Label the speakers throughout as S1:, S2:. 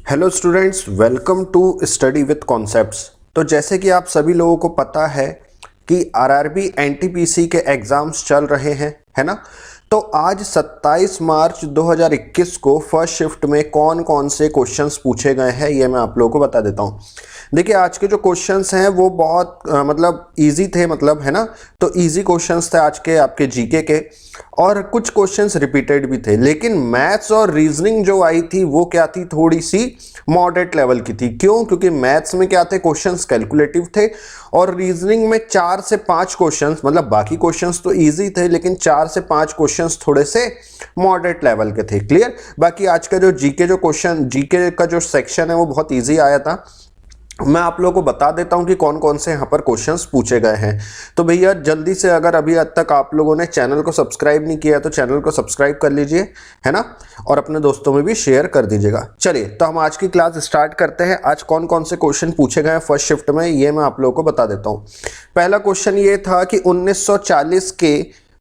S1: Hello students, welcome to study with concepts. तो जैसे कि आप सभी लोगों को पता है कि आरआरबी एनटीपीसी के एग्ज़ाम्स चल रहे हैं, है ना। तो आज 27 मार्च 2021 को फर्स्ट शिफ्ट में कौन कौन से क्वेश्चंस पूछे गए हैं ये मैं आप लोगों को बता देता हूँ। देखिए, आज के जो क्वेश्चंस हैं वो बहुत मतलब इजी थे, मतलब, है ना। तो इजी क्वेश्चंस थे आज के आपके जीके के, और कुछ क्वेश्चंस रिपीटेड भी थे। लेकिन मैथ्स और रीजनिंग जो आई थी वो क्या थी, थोड़ी सी मॉडरेट लेवल की थी। क्यों? क्योंकि मैथ्स में क्या थे, क्वेश्चंस कैलकुलेटिव थे, और रीजनिंग में 4 से 5 क्वेश्चंस, मतलब बाकी क्वेश्चंस तो इजी थे लेकिन 4 से 5 क्वेश्चंस थोड़े से मॉडरेट लेवल के थे। क्लियर? बाकी आज का जो जीके का जो सेक्शन है वो बहुत ईजी आया था। मैं आप लोगों को बता देता हूं कि कौन कौन से यहाँ पर क्वेश्चंस पूछे गए हैं। तो भैया जल्दी से, अगर अभी तक आप लोगों ने चैनल को सब्सक्राइब नहीं किया तो चैनल को सब्सक्राइब कर लीजिए, है ना, और अपने दोस्तों में भी शेयर कर दीजिएगा। चलिए, तो हम आज की क्लास स्टार्ट करते हैं। आज कौन कौन से क्वेश्चन पूछे गए हैं फर्स्ट शिफ्ट में ये मैं आप लोगों को बता देता हूँ। पहला क्वेश्चन ये था कि 1940 के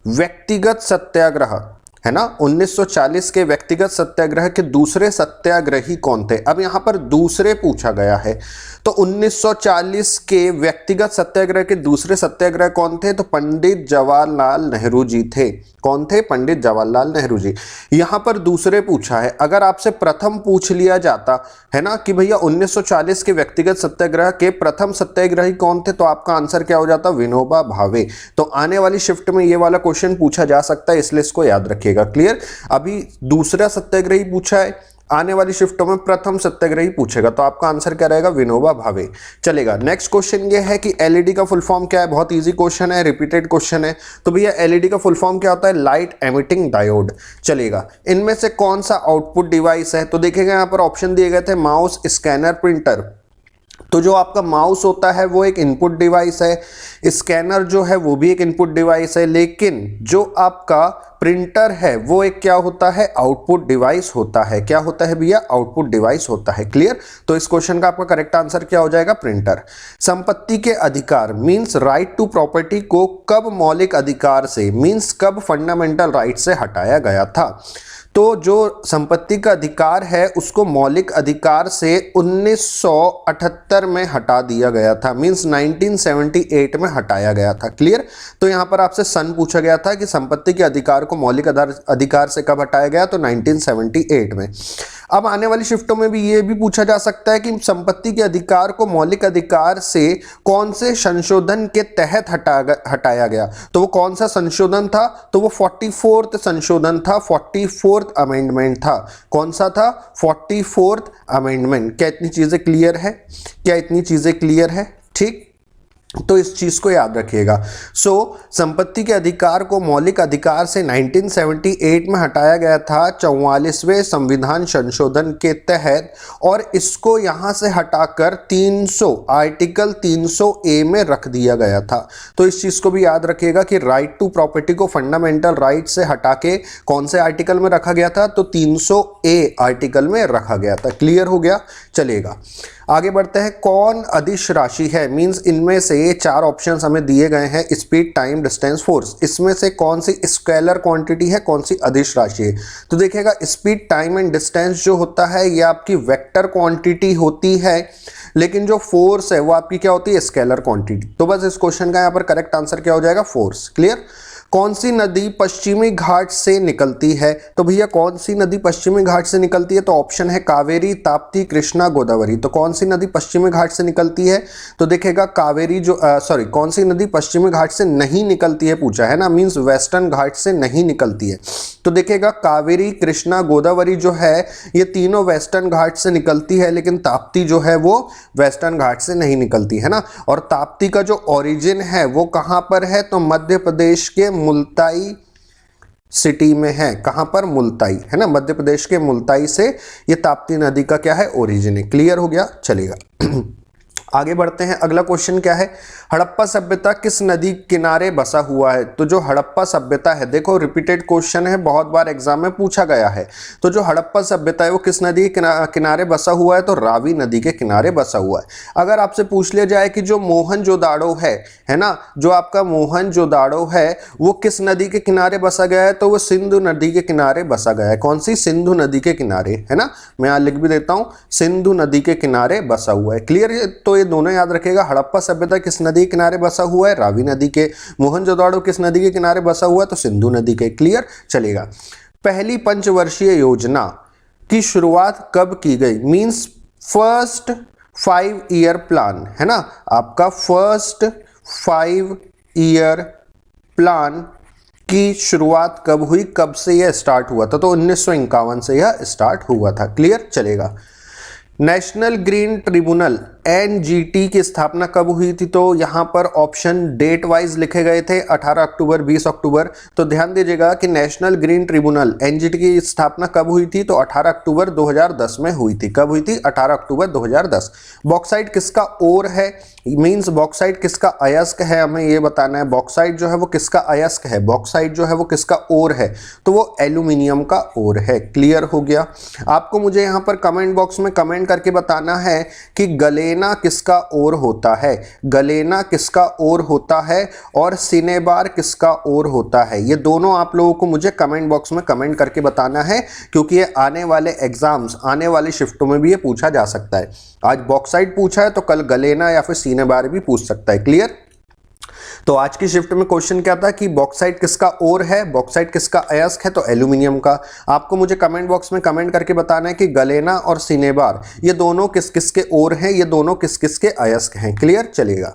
S1: व्यक्तिगत सत्याग्रह, है ना, 1940 के व्यक्तिगत सत्याग्रह के दूसरे सत्याग्रही कौन थे। अब यहां पर दूसरे पूछा गया है, तो 1940 के व्यक्तिगत सत्याग्रह के दूसरे सत्याग्रह कौन थे, तो पंडित जवाहरलाल नेहरू जी थे। कौन थे? पंडित जवाहरलाल नेहरू जी। यहां पर दूसरे पूछा है। अगर आपसे प्रथम पूछ लिया जाता, है ना, कि भैया 1940 के व्यक्तिगत सत्याग्रह के प्रथम सत्याग्रही कौन थे, तो आपका आंसर क्या हो जाता? विनोबा भावे। तो आने वाली शिफ्ट में ये वाला क्वेश्चन पूछा जा सकता है, इसलिए इसको याद रखिएगा। क्लियर? अभी दूसरा सत्याग्रही पूछा है, आने वाली शिफ्टों में प्रथम सत्याग्रही पूछेगा, तो आपका आंसर क्या रहेगा? विनोबा भावे। चलेगा। नेक्स्ट क्वेश्चन ये है कि एलईडी का फुल फॉर्म क्या है। बहुत इजी क्वेश्चन है, रिपीटेड क्वेश्चन है। तो भैया एलईडी का फुल फॉर्म क्या होता है? Light emitting diode. चलेगा। इनमें से कौन सा आउटपुट डिवाइस है, तो देखेगा यहाँ पर ऑप्शन दिए गए थे, माउस, स्कैनर, प्रिंटर। तो जो आपका माउस होता है वो एक इनपुट डिवाइस है, स्कैनर जो है वो भी एक इनपुट डिवाइस है, लेकिन जो आपका प्रिंटर है वो एक क्या होता है? आउटपुट डिवाइस होता है। क्या होता है भैया? आउटपुट डिवाइस होता है। क्लियर? तो इस क्वेश्चन का आपका करेक्ट आंसर क्या हो जाएगा? प्रिंटर। संपत्ति के अधिकार मींस राइट टू प्रॉपर्टी को कब मौलिक अधिकार से मींस कब फंडामेंटल राइट से हटाया गया था? तो जो संपत्ति का अधिकार है उसको मौलिक अधिकार से 1978 में हटा दिया गया था, मींस 1978 में हटाया गया था। क्लियर? तो यहां पर आपसे सन पूछा गया था कि संपत्ति के अधिकार को मौलिक अधिकार से कब हटाया गया, तो 1978 में। अब आने वाली शिफ्टों में भी ये भी पूछा जा सकता है कि संपत्ति के अधिकार को मौलिक अधिकार से कौन से संशोधन के तहत हटाया गया, तो वो कौन सा संशोधन था, तो वो 44th संशोधन था, 44th अमेंडमेंट था। कौन सा था? 44th amendment. क्या इतनी चीजें क्लियर है? क्या इतनी चीजें क्लियर है? ठीक, तो इस चीज को याद रखिएगा। संपत्ति के अधिकार को मौलिक अधिकार से 1978 में हटाया गया था 44वें संविधान संशोधन के तहत, और इसको यहां से हटाकर 300 आर्टिकल 300 ए में रख दिया गया था। तो इस चीज को भी याद रखिएगा कि राइट टू प्रॉपर्टी को फंडामेंटल राइट से हटा के कौन से आर्टिकल में रखा गया था, तो 300 ए आर्टिकल में रखा गया था। क्लियर हो गया? चलेगा, आगे बढ़ते हैं। कौन अदिश राशि है, मींस इनमें से ये 4 ऑप्शंस हमें दिए गए हैं, स्पीड, टाइम, डिस्टेंस, फोर्स। इसमें से कौन सी स्केलर क्वांटिटी है, कौन सी अदिश राशि है? तो देखिएगा, स्पीड, टाइम एंड डिस्टेंस जो होता है ये आपकी वेक्टर क्वांटिटी होती है, लेकिन जो फोर्स है वो आपकी क्या होती है? Scalar quantity. तो बस इस क्वेश्चन का यहाँ पर करेक्ट आंसर क्या हो जाएगा? फोर्स। क्लियर? कौन सी नदी पश्चिमी घाट से निकलती है, तो भैया कौन सी नदी पश्चिमी घाट से निकलती है, तो ऑप्शन है कावेरी, ताप्ती, कृष्णा, गोदावरी। तो कौन सी नदी पश्चिमी घाट से निकलती है, तो देखेगा कावेरी कौन सी नदी पश्चिमी घाट से नहीं निकलती है पूछा है ना, मींस वेस्टर्न घाट से नहीं निकलती है। तो देखेगा कावेरी, कृष्णा, गोदावरी जो है ये तीनों वेस्टर्न घाट से निकलती है, लेकिन ताप्ती जो है वो वेस्टर्न घाट से नहीं निकलती, है ना। और ताप्ती का जो ओरिजिन है वो कहां पर है, तो मध्य प्रदेश के मुल्ताई सिटी में है। कहां पर? मुल्ताई, है ना, मध्य प्रदेश के मुल्ताई से ये ताप्ती नदी का क्या है? ओरिजिन है। क्लियर हो गया? चलेगा। आगे बढ़ते हैं, अगला क्वेश्चन क्या है, हड़प्पा सभ्यता किस नदी किनारे बसा हुआ है। तो जो हड़प्पा सभ्यता है, देखो रिपीटेड क्वेश्चन है, बहुत बार एग्जाम में पूछा गया है। तो जो हड़प्पा सभ्यता है वो किस नदी के किनारे बसा हुआ है, तो रावी नदी के किनारे बसा हुआ है। अगर आपसे पूछ लिया जाए कि जो मोहनजोदाड़ो है ना, जो आपका मोहनजोदाड़ो है वो किस नदी के किनारे बसा गया है, तो वो सिंधु नदी के किनारे बसा गया है। कौन सी, सिंधु नदी के किनारे, है ना, मैं यहां लिख भी देता हूं, सिंधु नदी के किनारे बसा हुआ है। क्लियर है, तो ये दोनों याद रखिएगा, हड़प्पा सभ्यता किस नदी के किनारे बसा हुआ है, रावी नदी के। मोहनजोदाड़ो किस नदी के किनारे बसा हुआ है, तो सिंधु नदी के। क्लियर, चलेगा। पहली पंचवर्षीय योजना की शुरुआत कब की गई, मींस फर्स्ट 5 ईयर प्लान, है ना, आपका फर्स्ट 5 ईयर प्लान की शुरुआत कब हुई, कब से यह स्टार्ट हुआ था, तो 1951 से यह स्टार्ट हुआ था। क्लियर, चलेगा। नेशनल ग्रीन ट्रिब्यूनल एनजीटी की स्थापना कब हुई थी, तो यहां पर ऑप्शन डेट वाइज लिखे गए थे, 18 अक्टूबर, 20 अक्टूबर। तो ध्यान दीजिएगा कि नेशनल ग्रीन ट्रिब्यूनल एनजीटी की स्थापना कब हुई थी, तो 18 अक्टूबर 2010 में हुई थी। कब हुई थी, 18 अक्टूबर 2010। बॉक्साइट किसका ओर है, मींस बॉक्साइट किसका अयस्क है, हमें यह बताना है। बॉक्साइट जो है वो किसका अयस्क है, बॉक्साइट जो है वो किसका ओर है, तो वो एल्यूमिनियम का ओर है। क्लियर हो गया। आपको मुझे यहां पर कमेंट बॉक्स में कमेंट करके बताना है कि गलेना किसका ओर होता है, गलेना किसका ओर होता है और सिनेबार किसका ओर होता है। ये दोनों आप लोगों को मुझे कमेंट बॉक्स में कमेंट करके बताना है, क्योंकि ये आने वाले एग्जाम्स, आने वाली शिफ्टों में भी ये पूछा जा सकता है। आज बॉक्साइट पूछा है तो कल गलेना या फिर सिनेबार भी पूछ सकता है। क्लियर। तो आज की शिफ्ट में क्वेश्चन क्या था कि बॉक्साइट किसका ओर है, बॉक्साइट किसका अयस्क है, तो एल्यूमिनियम का। आपको मुझे कमेंट बॉक्स में कमेंट करके बताना है कि गलेना और सिनेबार ये दोनों किस किस के ओर हैं, ये दोनों किस किस के अयस्क हैं। क्लियर, चलेगा।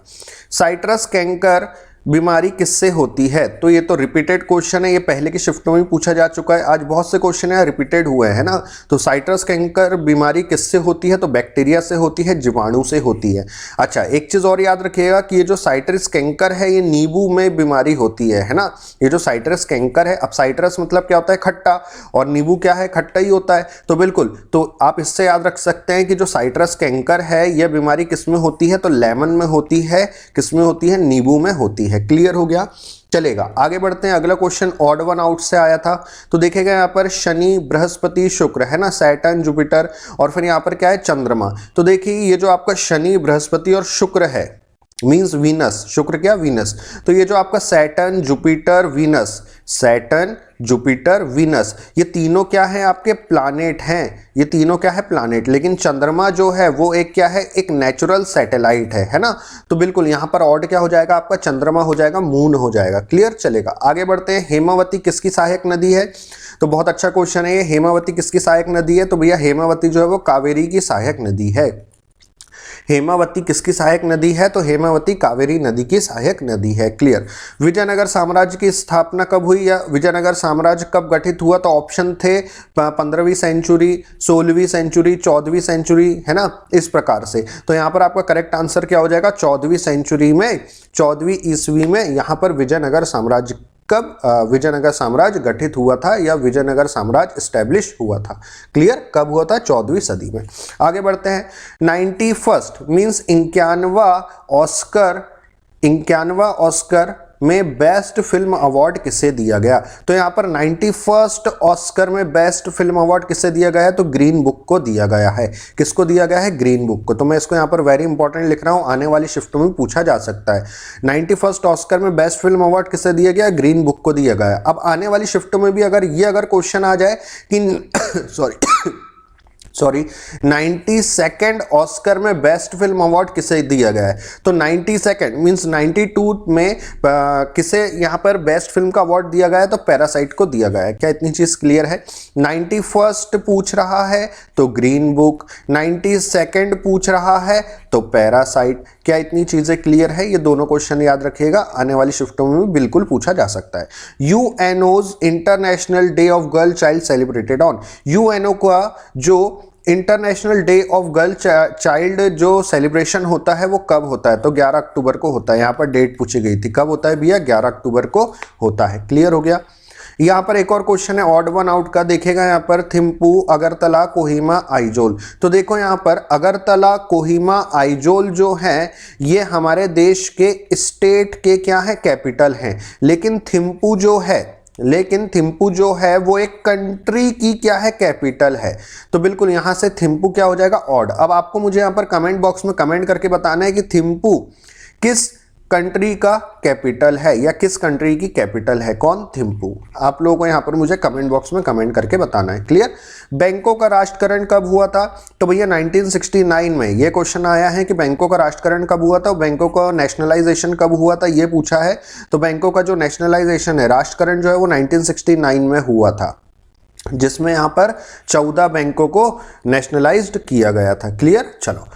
S1: साइट्रस कैंकर बीमारी किससे होती है, तो ये तो रिपीटेड क्वेश्चन है, ये पहले की शिफ्टों में पूछा जा चुका है। आज बहुत से क्वेश्चन है रिपीटेड हुए हैं ना। तो साइट्रस कैंकर बीमारी किससे होती है, तो बैक्टीरिया से होती है, जीवाणु से होती है। अच्छा, एक चीज और याद रखिएगा कि ये जो साइट्रस कैंकर है ये नींबू में बीमारी होती है ना। ये जो साइट्रस कैंकर है, अब साइट्रस मतलब क्या होता है, खट्टा, और नींबू क्या है, खट्टा ही होता है। तो बिल्कुल, तो आप इससे याद रख सकते हैं कि जो साइट्रस कैंकर है यह बीमारी किसमें होती है, तो लेमन में होती है, किसमें होती है, नींबू में होती है। क्लियर हो गया, चलेगा। आगे बढ़ते हैं। अगला क्वेश्चन ऑड वन आउट से आया था। तो देखिएगा यहाँ पर शनि, बृहस्पति, शुक्र, है ना, सैटर्न, जुपिटर, और फिर यहाँ पर क्या है, चंद्रमा। तो देखिए ये जो आपका शनि, बृहस्पति और शुक्र है, मींस वीनस, शुक्र क्या, वीनस। तो ये जो आपका Saturn, Jupiter, Venus, Saturn, Jupiter, Venus, ये तीनों क्या है, आपके प्लैनेट हैं। ये तीनों क्या है, प्लैनेट। लेकिन चंद्रमा जो है वो एक क्या है, एक नेचुरल सैटेलाइट है ना। तो बिल्कुल यहाँ पर ऑड क्या हो जाएगा, आपका चंद्रमा हो जाएगा, मून हो जाएगा। क्लियर, चलेगा। आगे बढ़ते हैं। हेमावती किसकी सहायक नदी है, तो बहुत अच्छा क्वेश्चन है ये। हेमावती किसकी सहायक नदी है, तो भैया हेमावती जो है वो कावेरी की सहायक नदी है। हेमावती किसकी सहायक नदी है, तो हेमावती कावेरी नदी की सहायक नदी है। क्लियर। विजयनगर साम्राज्य की स्थापना कब हुई, या विजयनगर साम्राज्य कब गठित हुआ, तो ऑप्शन थे 15वीं सेंचुरी, 16वीं सेंचुरी, 14वीं सेंचुरी, है ना, इस प्रकार से। तो यहाँ पर आपका करेक्ट आंसर क्या हो जाएगा, 14वीं सेंचुरी में, 14वीं ईस्वी में यहाँ पर विजयनगर साम्राज्य कब विजयनगर साम्राज्य गठित हुआ था, या विजयनगर साम्राज्य स्टैब्लिश हुआ था। क्लियर, कब हुआ था, 14वीं सदी में। आगे बढ़ते हैं। 91st मींस 91वां ऑस्कर में बेस्ट फिल्म अवार्ड किसे दिया गया, तो यहाँ पर 91st ऑस्कर में बेस्ट फिल्म अवार्ड किसे दिया गया है, तो ग्रीन बुक को दिया गया है। किसको दिया गया है, ग्रीन बुक को। तो मैं इसको यहाँ पर वेरी इंपॉर्टेंट लिख रहा हूँ, आने वाली शिफ्टों में पूछा जा सकता है। 91st ऑस्कर में बेस्ट फिल्म अवार्ड किसे दिया गया, ग्रीन बुक को दिया गया। अब आने वाली शिफ्टों में भी अगर क्वेश्चन आ जाए कि सॉरी 92nd ऑस्कर में बेस्ट फिल्म अवार्ड किसे दिया गया है, तो 92nd मींस 92 में किसे यहाँ पर बेस्ट फिल्म का अवार्ड दिया गया है, तो पैरासाइट को दिया गया है। क्या इतनी चीज क्लियर है। 91st पूछ रहा है तो ग्रीन बुक, 92nd पूछ रहा है तो पैरासाइट। क्या इतनी चीजें क्लियर है। ये दोनों क्वेश्चन याद रखिएगा, आने वाली शिफ्टों में भी बिल्कुल पूछा जा सकता है। UNO's international day of girl child celebrated on, UNO का जो international day of girl child जो सेलिब्रेशन होता है वो कब होता है, तो 11 अक्टूबर को होता है। यहाँ पर डेट पूछी गई थी, कब होता है भैया, 11 अक्टूबर को होता है। क्लियर हो गया। यहाँ पर एक और क्वेश्चन है ऑड वन आउट का, देखेगा यहाँ पर थिम्पू, अगरतला, कोहिमा, आइजोल। तो देखो यहाँ पर अगरतला, कोहिमा, आइजोल जो है ये हमारे देश के स्टेट के क्या है, कैपिटल हैं। लेकिन थिम्पू जो है वो एक कंट्री की क्या है, कैपिटल है। तो बिल्कुल यहां से थिम्पू क्या हो जाएगा, ऑड। अब आपको मुझे यहां पर कमेंट बॉक्स में कमेंट करके बताना है कि थिम्पू किस कंट्री का कैपिटल है या किस कंट्री की कैपिटल है, कौन, थिम्पू। आप लोगों को यहां पर मुझे कमेंट बॉक्स में कमेंट करके बताना है। क्लियर। बैंकों का राष्ट्रीयकरण कब हुआ था, तो भैया 1969 में। ये क्वेश्चन आया है कि बैंकों का राष्ट्रीयकरण कब हुआ था, बैंकों का नेशनलाइजेशन कब हुआ था, ये पूछा है। तो बैंकों का जो नेशनलाइजेशन है, राष्ट्रीयकरण जो है वो 1969 में हुआ था, जिसमें यहां पर 14 बैंकों को नेशनलाइज्ड किया गया था। क्लियर। चलो,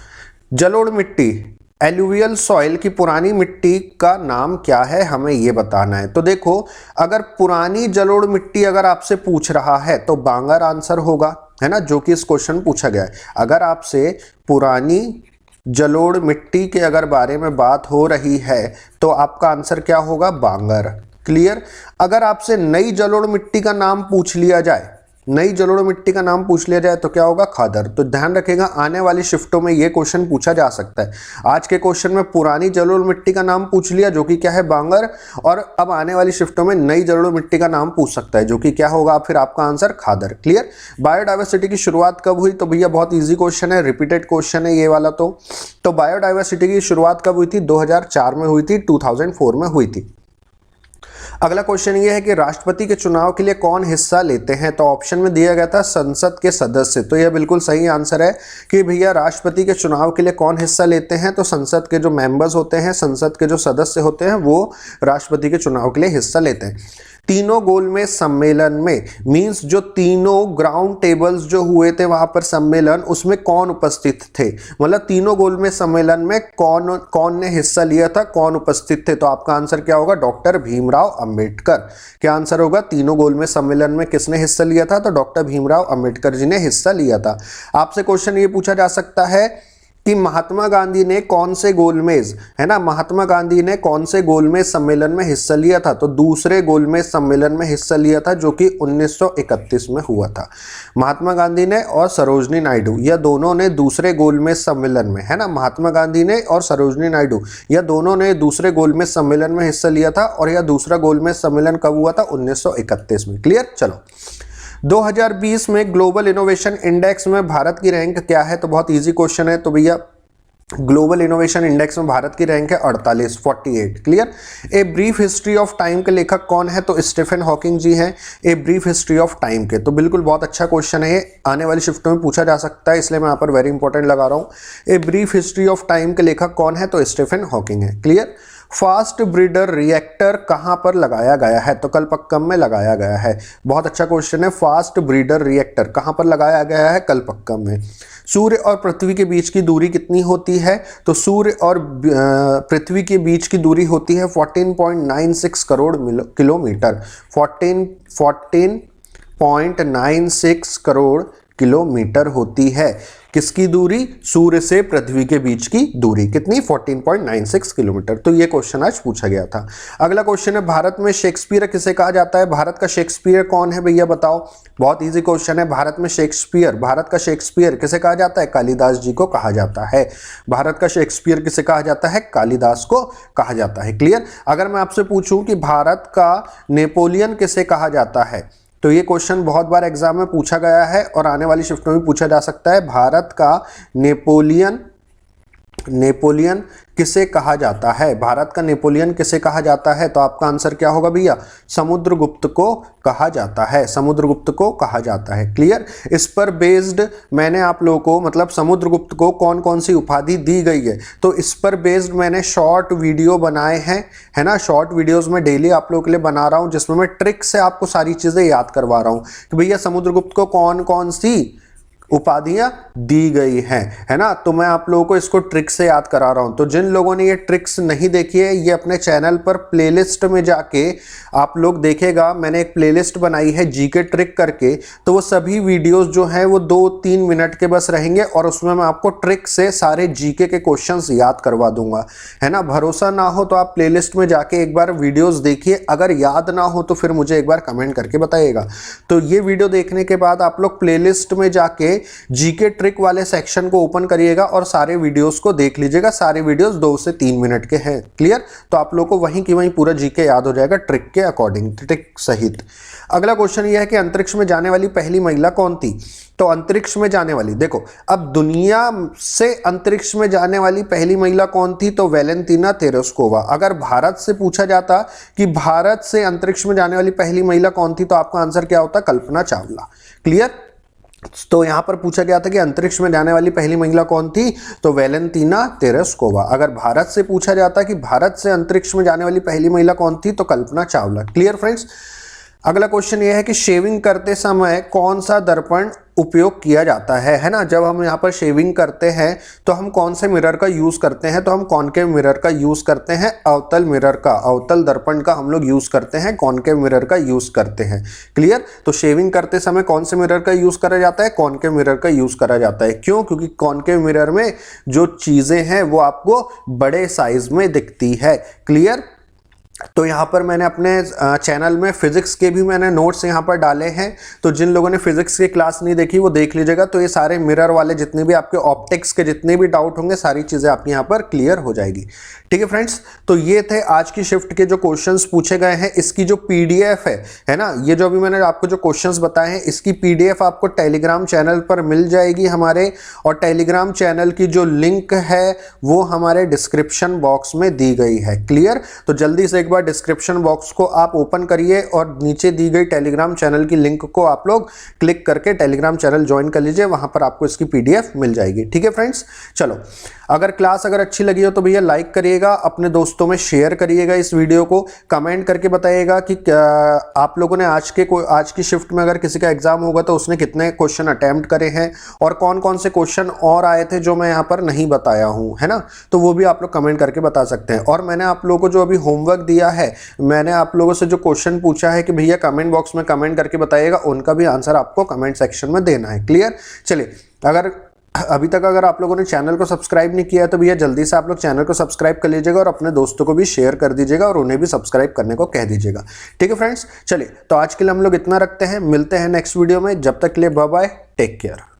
S1: जलोढ़ मिट्टी, एलुवियल सॉइल की पुरानी मिट्टी का नाम क्या है, हमें ये बताना है। तो देखो, अगर पुरानी जलोढ़ मिट्टी अगर आपसे पूछ रहा है तो बांगर आंसर होगा, है ना, जो कि इस क्वेश्चन पूछा गया है। अगर आपसे पुरानी जलोढ़ मिट्टी के अगर बारे में बात हो रही है तो आपका आंसर क्या होगा, बांगर। क्लियर। अगर आपसे नई जलोढ़ मिट्टी का नाम पूछ लिया जाए, नई जलोढ़ मिट्टी का नाम पूछ लिया जाए तो क्या होगा, खादर। तो ध्यान रखिएगा, आने वाली शिफ्टों में ये क्वेश्चन पूछा जा सकता है। आज के क्वेश्चन में पुरानी जलोढ़ मिट्टी का नाम पूछ लिया, जो कि क्या है, बांगर, और अब आने वाली शिफ्टों में नई जलोढ़ मिट्टी का नाम पूछ सकता है, जो कि क्या होगा, फिर आपका आंसर खादर। क्लियर। बायोडायवर्सिटी की शुरुआत कब हुई, तो भैया बहुत ईजी क्वेश्चन है, रिपीटेड क्वेश्चन है ये वाला। तो बायोडायवर्सिटी की शुरुआत कब हुई थी, 2004 में हुई थी, 2004 में हुई थी। अगला क्वेश्चन ये है कि राष्ट्रपति के चुनाव के लिए कौन हिस्सा लेते हैं, तो ऑप्शन में दिया गया था संसद के सदस्य। तो यह बिल्कुल सही आंसर है कि भैया राष्ट्रपति के चुनाव के लिए कौन हिस्सा लेते हैं, तो संसद के जो मेंबर्स होते हैं, संसद के जो सदस्य होते हैं, वो राष्ट्रपति के चुनाव के लिए हिस्सा लेते हैं। तीनों गोलमेज सम्मेलन में मींस जो तीनों ग्राउंड टेबल्स जो हुए थे वहां पर सम्मेलन, उसमें कौन उपस्थित थे, मतलब तीनों गोलमेज सम्मेलन में कौन कौन ने हिस्सा लिया था, कौन उपस्थित थे। तो आपका आंसर क्या होगा, डॉक्टर भीमराव अंबेडकर। क्या आंसर होगा, तीनों गोलमेज सम्मेलन में किसने हिस्सा लिया था, तो डॉक्टर भीमराव अंबेडकर जी ने हिस्सा लिया था। आपसे क्वेश्चन ये पूछा जा सकता है कि महात्मा गांधी ने कौन से गोलमेज, है ना, महात्मा गांधी ने कौन से गोलमेज सम्मेलन में हिस्सा लिया था, तो दूसरे गोलमेज सम्मेलन में हिस्सा लिया था, जो कि 1931 में हुआ था। महात्मा गांधी ने और सरोजनी नायडू, यह दोनों ने दूसरे गोलमेज सम्मेलन में, है ना, महात्मा गांधी ने और सरोजनी नायडू, यह दोनों ने दूसरे गोलमेज सम्मेलन में हिस्सा लिया था, और यह दूसरा गोलमेज सम्मेलन कब हुआ था, 1931 में। क्लियर। चलो, 2020 में ग्लोबल इनोवेशन इंडेक्स में भारत की रैंक क्या है, तो बहुत इजी क्वेश्चन है। तो भैया ग्लोबल इनोवेशन इंडेक्स में भारत की रैंक है 48। Clear. A brief history of time के लेखक कौन है, तो स्टीफन हॉकिंग जी हैं, a brief history of time के। तो बिल्कुल बहुत अच्छा क्वेश्चन है, आने वाली शिफ्टों में पूछा जा सकता है, इसलिए मैं यहाँ पर वेरी इंपॉर्टेंट लगा रहा हूँ। A brief history of time के लेखक कौन है, तो स्टीफन हॉकिंग है। क्लियर। फास्ट ब्रीडर रिएक्टर कहां पर लगाया गया है, तो कलपक्कम में लगाया गया है। बहुत अच्छा क्वेश्चन है, फास्ट ब्रीडर रिएक्टर कहां पर लगाया गया है, कलपक्कम में। सूर्य और पृथ्वी के बीच की दूरी कितनी होती है, तो सूर्य और पृथ्वी के बीच की दूरी होती है 14.96 करोड़ किलोमीटर। 14.96 करोड़ किलोमीटर होती है। किसकी दूरी, सूर्य से पृथ्वी के बीच की दूरी कितनी, 14.96 किलोमीटर। तो ये क्वेश्चन आज पूछा गया था। अगला क्वेश्चन है, भारत में शेक्सपियर किसे कहा जाता है, भारत का शेक्सपियर कौन है भैया बताओ। बहुत इजी क्वेश्चन है, भारत में शेक्सपियर, भारत का शेक्सपियर किसे कहा जाता है, कालिदास जी को कहा जाता है। भारत का शेक्सपियर किसे कहा जाता है, कालिदास को कहा जाता है। क्लियर। अगर मैं आपसे पूछूं कि भारत का नेपोलियन किसे कहा जाता है, तो ये क्वेश्चन बहुत बार एग्जाम में पूछा गया है और आने वाली शिफ्टों में पूछा जा सकता है। भारत का नेपोलियन किसे कहा जाता है, भारत का नेपोलियन किसे कहा जाता है, तो आपका आंसर क्या होगा भैया, समुद्रगुप्त को कहा जाता है, समुद्रगुप्त को कहा जाता है। क्लियर। इस पर बेस्ड मैंने आप लोगों को, मतलब समुद्रगुप्त को कौन कौन सी उपाधि दी गई है, तो इस पर बेस्ड मैंने शॉर्ट वीडियो बनाए हैं, है ना। शॉर्ट वीडियोस में डेली आप लोगों के लिए बना रहा हूं, जिसमें मैं ट्रिक से आपको सारी चीजें याद करवा रहा हूं कि भैया समुद्रगुप्त को कौन कौन सी उपाधियां दी गई हैं, है ना। तो मैं आप लोगों को इसको ट्रिक से याद करा रहा हूं। तो जिन लोगों ने ये ट्रिक्स नहीं देखी है, ये अपने चैनल पर प्लेलिस्ट में जाके आप लोग देखेगा, मैंने एक प्लेलिस्ट बनाई है जीके ट्रिक करके। तो वो सभी वीडियोस जो है वो 2-3 मिनट के बस रहेंगे और उसमें मैं आपको ट्रिक से सारे जीके के क्वेश्चंस याद करवा दूंगा, है ना। भरोसा ना हो तो आप प्लेलिस्ट में जाके एक बार वीडियोस देखिए, अगर याद ना हो तो फिर मुझे एक बार कमेंट करके बताइएगा। तो ये वीडियो देखने के बाद आप लोग प्लेलिस्ट में जाके जीके ट्रिक वाले सेक्शन को ओपन करिएगा और सारे वीडियोस को देख लीजिएगा। सारे वीडियोस 2 से 3 मिनट के हैं, क्लियर। तो आप लोग को वहीं की वहीं पूरा जीके याद हो जाएगा ट्रिक के अकॉर्डिंग, ट्रिक सहित। अगला क्वेश्चन यह है कि अंतरिक्ष में जाने वाली पहली महिला कौन थी। तो अंतरिक्ष में जाने वाली, देखो अब दुनिया से अंतरिक्ष में जाने वाली पहली महिला कौन थी, तो वैलेंटीना तेरेस्कोवा। अगर भारत से पूछा जाता कि भारत से अंतरिक्ष में जाने वाली पहली महिला कौन थी, तो आपका आंसर क्या होता, कल्पना चावला, क्लियर। तो यहां पर पूछा गया था कि अंतरिक्ष में जाने वाली पहली महिला कौन थी, तो वैलेंटीना तेरेस्कोवा। अगर भारत से पूछा जाता कि भारत से अंतरिक्ष में जाने वाली पहली महिला कौन थी, तो कल्पना चावला, क्लियर फ्रेंड्स। अगला क्वेश्चन यह है कि शेविंग करते समय कौन सा दर्पण उपयोग किया जाता है ना। जब हम यहाँ पर शेविंग करते हैं तो हम कौन से मिरर का यूज करते हैं, तो हम कॉनकेव मिरर का यूज करते हैं, अवतल मिरर का, अवतल दर्पण का हम लोग यूज करते हैं, कॉनकेव मिरर का यूज करते हैं, क्लियर। तो शेविंग करते समय कौन से मिरर का यूज करा जाता है, कॉनकेव मिरर का यूज करा जाता है। क्यों, क्योंकि कॉनकेव मिरर में जो चीजें हैं वो आपको बड़े साइज में दिखती है, क्लियर। तो यहाँ पर मैंने अपने चैनल में फिजिक्स के भी मैंने नोट्स यहाँ पर डाले हैं। तो जिन लोगों ने फिजिक्स की क्लास नहीं देखी वो देख लीजिएगा। तो ये सारे मिरर वाले जितने भी आपके ऑप्टिक्स के जितने भी डाउट होंगे, सारी चीज़ें आपकी यहाँ पर क्लियर हो जाएगी, ठीक है फ्रेंड्स। तो ये थे आज की शिफ्ट के जो क्वेश्चंस पूछे गए हैं। इसकी जो पीडीएफ है ना, ये जो अभी मैंने आपको जो क्वेश्चंस बताए हैं, इसकी पीडीएफ आपको टेलीग्राम चैनल पर मिल जाएगी हमारे। और टेलीग्राम चैनल की जो लिंक है वो हमारे डिस्क्रिप्शन बॉक्स में दी गई है, क्लियर। तो जल्दी से एक बार डिस्क्रिप्शन बॉक्स को आप ओपन करिए और नीचे दी गई टेलीग्राम चैनल की लिंक को आप लोग क्लिक करके टेलीग्राम चैनल ज्वाइन कर लीजिए, वहां पर आपको इसकी पीडीएफ मिल जाएगी, ठीक है फ्रेंड्स। चलो, अगर क्लास अगर अच्छी लगी हो तो भैया लाइक करिएगा, अपने दोस्तों में शेयर करिएगा इस वीडियो को, कमेंट करके बताइएगा कि आप लोगों ने आज की शिफ्ट में अगर किसी का एग्जाम होगा तो उसने कितने क्वेश्चन अटेम्प्ट करे हैं और कौन कौन से क्वेश्चन और आए थे जो मैं यहाँ पर नहीं बताया हूँ, है ना। तो वो भी आप लोग कमेंट करके बता सकते हैं। और मैंने आप लोगों को जो अभी होमवर्क दिया है, मैंने आप लोगों से जो क्वेश्चन पूछा है कि भैया कमेंट बॉक्स में कमेंट करके बताइएगा, उनका भी आंसर आपको कमेंट सेक्शन में देना है, क्लियर। चलिए, अगर अभी तक अगर आप लोगों ने चैनल को सब्सक्राइब नहीं किया है तो भैया जल्दी से आप लोग चैनल को सब्सक्राइब कर लीजिएगा और अपने दोस्तों को भी शेयर कर दीजिएगा और उन्हें भी सब्सक्राइब करने को कह दीजिएगा, ठीक है फ्रेंड्स। चलिए, तो आज के लिए हम लोग इतना रखते हैं, मिलते हैं नेक्स्ट वीडियो में। जब तक के लिए बाय बाय, टेक केयर।